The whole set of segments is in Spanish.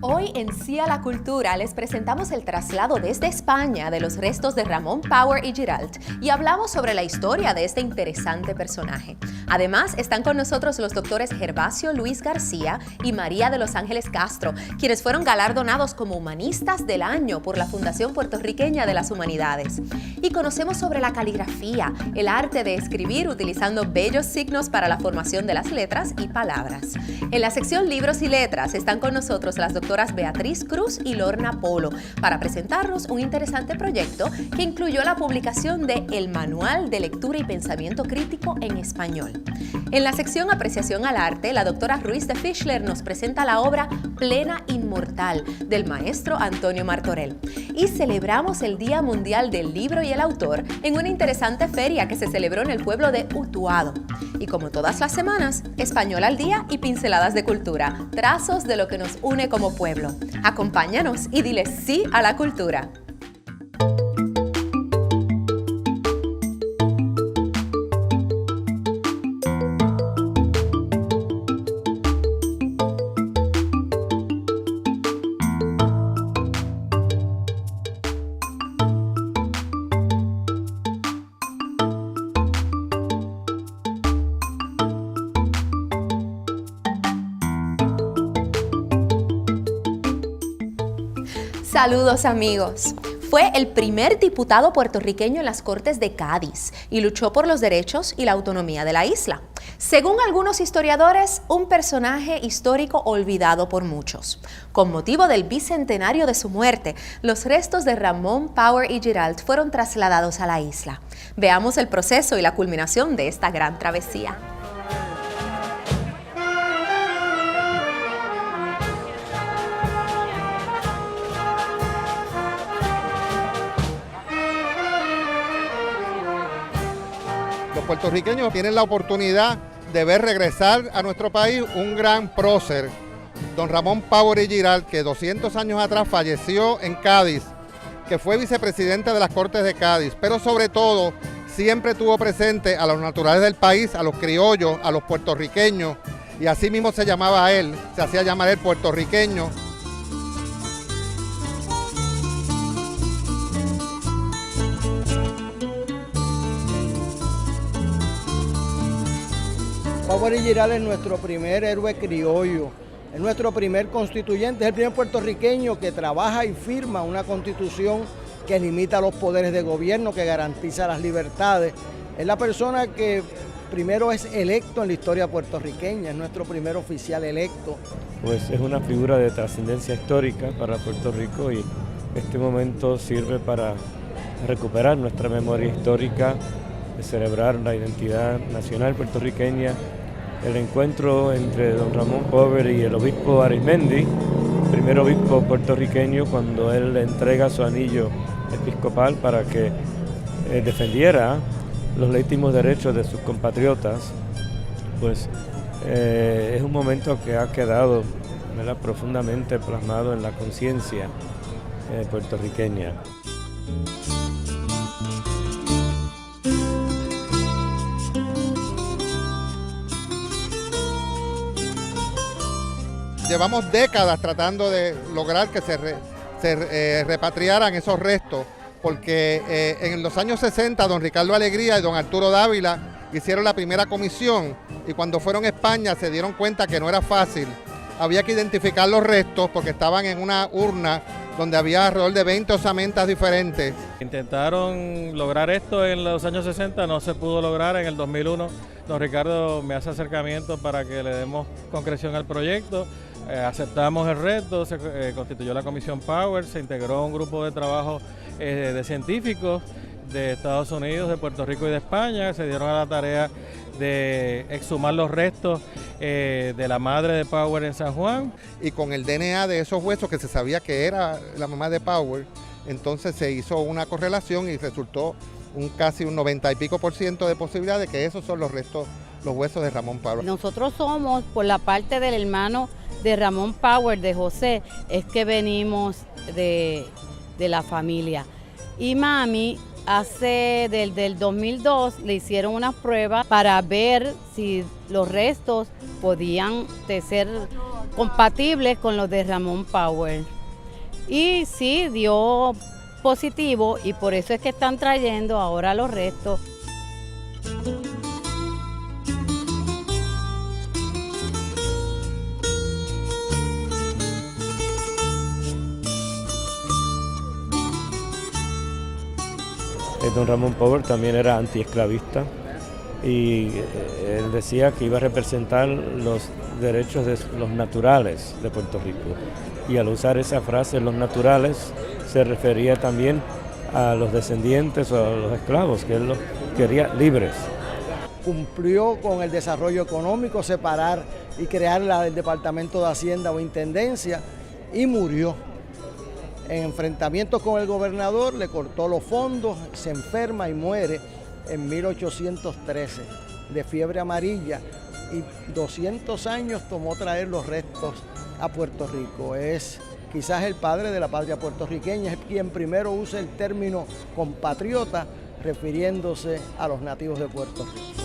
Hoy en Sí a la Cultura les presentamos el traslado desde España de los restos de Ramón Power y Giralt y hablamos sobre la historia de este interesante personaje. Además, están con nosotros los doctores Gervasio Luis García y María de los Ángeles Castro, quienes fueron galardonados como Humanistas del Año por la Fundación Puertorriqueña de las Humanidades. Y conocemos sobre la caligrafía, el arte de escribir utilizando bellos signos para la formación de las letras y palabras. En la sección Libros y Letras están con nosotros las doctoras Beatriz Cruz y Lorna Polo para presentarnos un interesante proyecto que incluyó la publicación de El Manual de Lectura y Pensamiento Crítico en Español. En la sección Apreciación al Arte, la doctora Ruiz de Fischler nos presenta la obra Plena Inmortal del maestro Antonio Martorell. Y celebramos el Día Mundial del Libro y el Autor en una interesante feria que se celebró en el pueblo de Utuado. Y como todas las semanas, Español al Día y pinceladas de cultura, trazos de lo que nos une como pueblo. Acompáñanos y dile sí a la cultura. Saludos amigos. Fue el primer diputado puertorriqueño en las Cortes de Cádiz y luchó por los derechos y la autonomía de la isla. Según algunos historiadores, un personaje histórico olvidado por muchos. Con motivo del bicentenario de su muerte, los restos de Ramón Power y Giralt fueron trasladados a la isla. Veamos el proceso y la culminación de esta gran travesía. Los puertorriqueños tienen la oportunidad de ver regresar a nuestro país un gran prócer, don Ramón Power y Giralt, que 200 años atrás falleció en Cádiz, que fue vicepresidente de las Cortes de Cádiz, pero sobre todo siempre tuvo presente a los naturales del país, a los criollos, a los puertorriqueños, y así mismo se llamaba a él, se hacía llamar él puertorriqueño. Power y Giralt es nuestro primer héroe criollo, es nuestro primer constituyente, es el primer puertorriqueño que trabaja y firma una constitución que limita los poderes de gobierno, que garantiza las libertades. Es la persona que primero es electo en la historia puertorriqueña, es nuestro primer oficial electo. Pues es una figura de trascendencia histórica para Puerto Rico y este momento sirve para recuperar nuestra memoria histórica, de celebrar la identidad nacional puertorriqueña, el encuentro entre don Ramón Power y el obispo Arizmendi, primer obispo puertorriqueño, cuando él le entrega su anillo episcopal para que defendiera los legítimos derechos de sus compatriotas, pues es un momento que ha quedado, ¿verdad?, profundamente plasmado en la conciencia puertorriqueña. Llevamos décadas tratando de lograr que se repatriaran esos restos, porque en los años 60 don Ricardo Alegría y don Arturo Dávila hicieron la primera comisión y cuando fueron a España se dieron cuenta que no era fácil. Había que identificar los restos porque estaban en una urna donde había alrededor de 20 osamentas diferentes. Intentaron lograr esto en los años 60, no se pudo lograr. En el 2001 don Ricardo me hace acercamiento para que le demos concreción al proyecto. Aceptamos el reto, se constituyó la Comisión Power, se integró un grupo de trabajo de científicos de Estados Unidos, de Puerto Rico y de España. Se dieron a la tarea de exhumar los restos de la madre de Power en San Juan. Y con el DNA de esos huesos que se sabía que era la mamá de Power, entonces se hizo una correlación y resultó casi un 90 y pico % de posibilidad de que esos son los restos, los huesos de Ramón Power. Nosotros somos, por la parte del hermano de Ramón Power, de José, es que venimos de la familia. Y mami, desde el 2002 le hicieron unas pruebas para ver si los restos podían ser compatibles con los de Ramón Power. Y sí, dio positivo y por eso es que están trayendo ahora los restos. Don Ramón Power también era antiesclavista y él decía que iba a representar los derechos de los naturales de Puerto Rico. Y al usar esa frase, los naturales, se refería también a los descendientes o a los esclavos, que él los quería libres. Cumplió con el desarrollo económico, separar y crear el Departamento de Hacienda o Intendencia, y murió. En enfrentamientos con el gobernador le cortó los fondos, se enferma y muere en 1813 de fiebre amarilla, y 200 años tomó traer los restos a Puerto Rico. Es quizás el padre de la patria puertorriqueña, es quien primero usa el término compatriota refiriéndose a los nativos de Puerto Rico.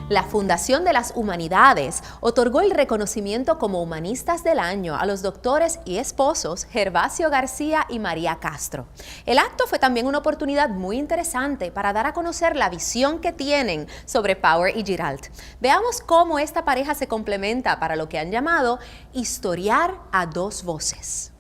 La Fundación de las Humanidades otorgó el reconocimiento como Humanistas del Año a los doctores y esposos Gervasio García y María Castro. El acto fue también una oportunidad muy interesante para dar a conocer la visión que tienen sobre Power y Giralt. Veamos cómo esta pareja se complementa para lo que han llamado historiar a dos voces.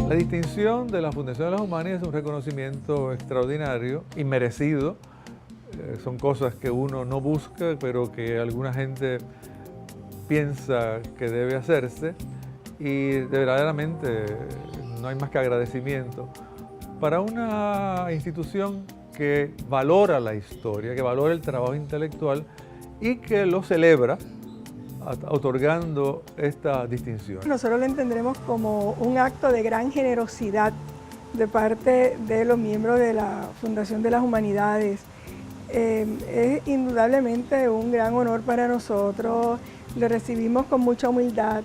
La distinción de la Fundación de las Humanidades es un reconocimiento extraordinario y merecido. Son cosas que uno no busca, pero que alguna gente piensa que debe hacerse, y verdaderamente no hay más que agradecimiento para una institución que valora la historia, que valora el trabajo intelectual y que lo celebra otorgando esta distinción. Nosotros lo entendremos como un acto de gran generosidad de parte de los miembros de la Fundación de las Humanidades. Es indudablemente un gran honor para nosotros, lo recibimos con mucha humildad,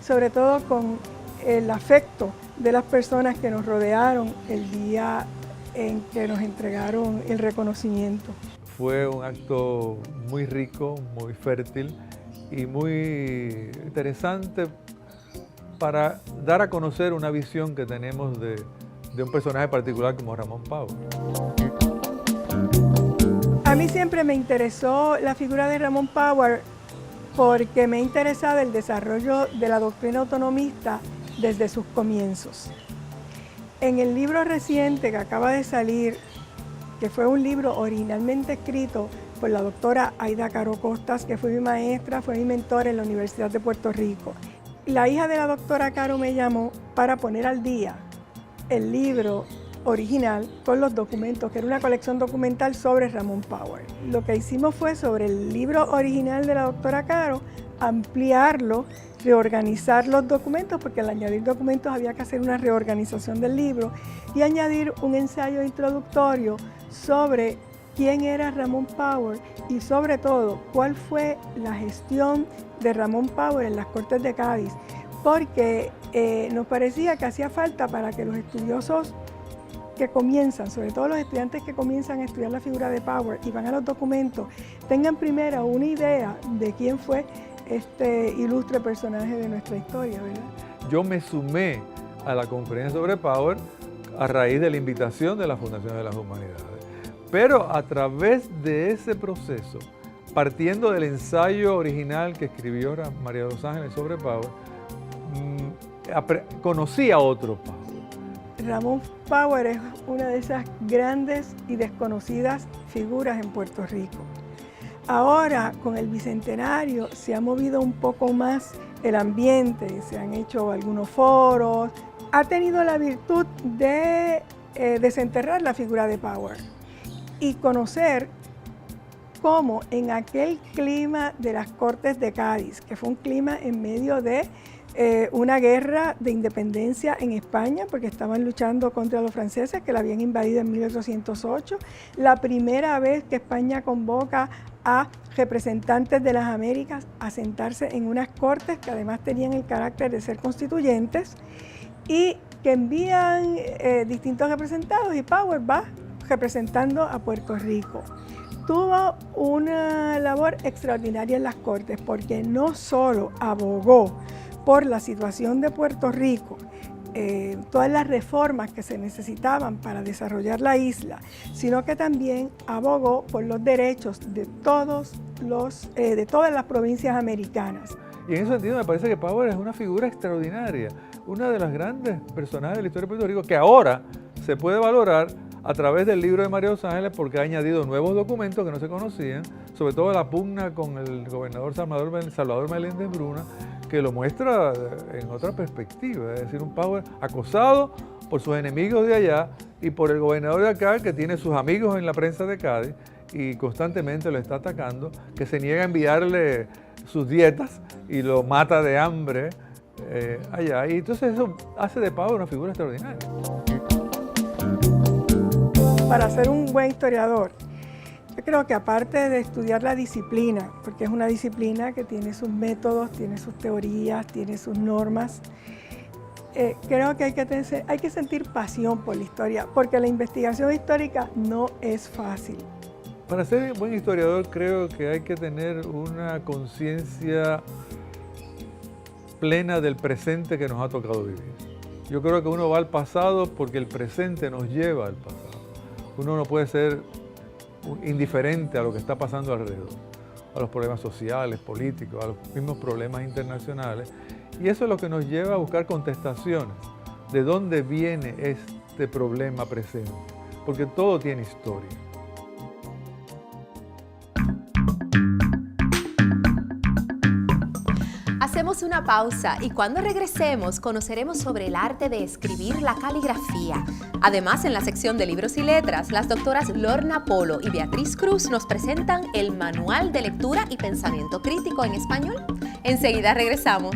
sobre todo con el afecto de las personas que nos rodearon el día en que nos entregaron el reconocimiento. Fue un acto muy rico, muy fértil y muy interesante para dar a conocer una visión que tenemos de un personaje particular como Ramón Power. A mí siempre me interesó la figura de Ramón Power porque me ha interesado el desarrollo de la doctrina autonomista desde sus comienzos. En el libro reciente que acaba de salir, que fue un libro originalmente escrito por la doctora Aida Caro Costas, que fue mi maestra, fue mi mentora en la Universidad de Puerto Rico. La hija de la doctora Caro me llamó para poner al día el libro original con los documentos, que era una colección documental sobre Ramón Power. Lo que hicimos fue, sobre el libro original de la doctora Caro, ampliarlo, reorganizar los documentos, porque al añadir documentos había que hacer una reorganización del libro, y añadir un ensayo introductorio sobre quién era Ramón Power y, sobre todo, cuál fue la gestión de Ramón Power en las Cortes de Cádiz, porque nos parecía que hacía falta para que los estudiosos que comienzan, sobre todo los estudiantes que comienzan a estudiar la figura de Power y van a los documentos, tengan primero una idea de quién fue este ilustre personaje de nuestra historia, ¿verdad? Yo me sumé a la conferencia sobre Power a raíz de la invitación de la Fundación de las Humanidades. Pero a través de ese proceso, partiendo del ensayo original que escribió María de los Ángeles sobre Power, conocí a otro Power. Ramón Power es una de esas grandes y desconocidas figuras en Puerto Rico. Ahora, con el Bicentenario, se ha movido un poco más el ambiente, se han hecho algunos foros, ha tenido la virtud de desenterrar la figura de Power y conocer cómo en aquel clima de las Cortes de Cádiz, que fue un clima en medio de una guerra de independencia en España, porque estaban luchando contra los franceses que la habían invadido en 1808. La primera vez que España convoca a representantes de las Américas a sentarse en unas cortes que además tenían el carácter de ser constituyentes y que envían distintos representados, y Power va representando a Puerto Rico. Tuvo una labor extraordinaria en las cortes porque no solo abogó por la situación de Puerto Rico, todas las reformas que se necesitaban para desarrollar la isla, sino que también abogó por los derechos de todas las provincias americanas. Y en ese sentido me parece que Power es una figura extraordinaria, una de las grandes personajes de la historia de Puerto Rico que ahora se puede valorar a través del libro de María de los Ángeles, porque ha añadido nuevos documentos que no se conocían, sobre todo la pugna con el gobernador Salvador Meléndez Bruna, que lo muestra en otra perspectiva, es decir, un Power acosado por sus enemigos de allá y por el gobernador de acá, que tiene sus amigos en la prensa de Cádiz y constantemente lo está atacando, que se niega a enviarle sus dietas y lo mata de hambre allá. Y entonces eso hace de Power una figura extraordinaria. Para ser un buen historiador, yo creo que aparte de estudiar la disciplina, porque es una disciplina que tiene sus métodos, tiene sus teorías, tiene sus normas, creo que hay que sentir pasión por la historia, porque la investigación histórica no es fácil. Para ser un buen historiador creo que hay que tener una conciencia plena del presente que nos ha tocado vivir. Yo creo que uno va al pasado porque el presente nos lleva al pasado. Uno no puede ser indiferente a lo que está pasando alrededor, a los problemas sociales, políticos, a los mismos problemas internacionales. Y eso es lo que nos lleva a buscar contestaciones. ¿De dónde viene este problema presente? Porque todo tiene historia. Hacemos una pausa y cuando regresemos conoceremos sobre el arte de escribir la caligrafía. Además, en la sección de libros y letras, las doctoras Lorna Polo y Beatriz Cruz nos presentan el Manual de Lectura y Pensamiento Crítico en Español. Enseguida regresamos.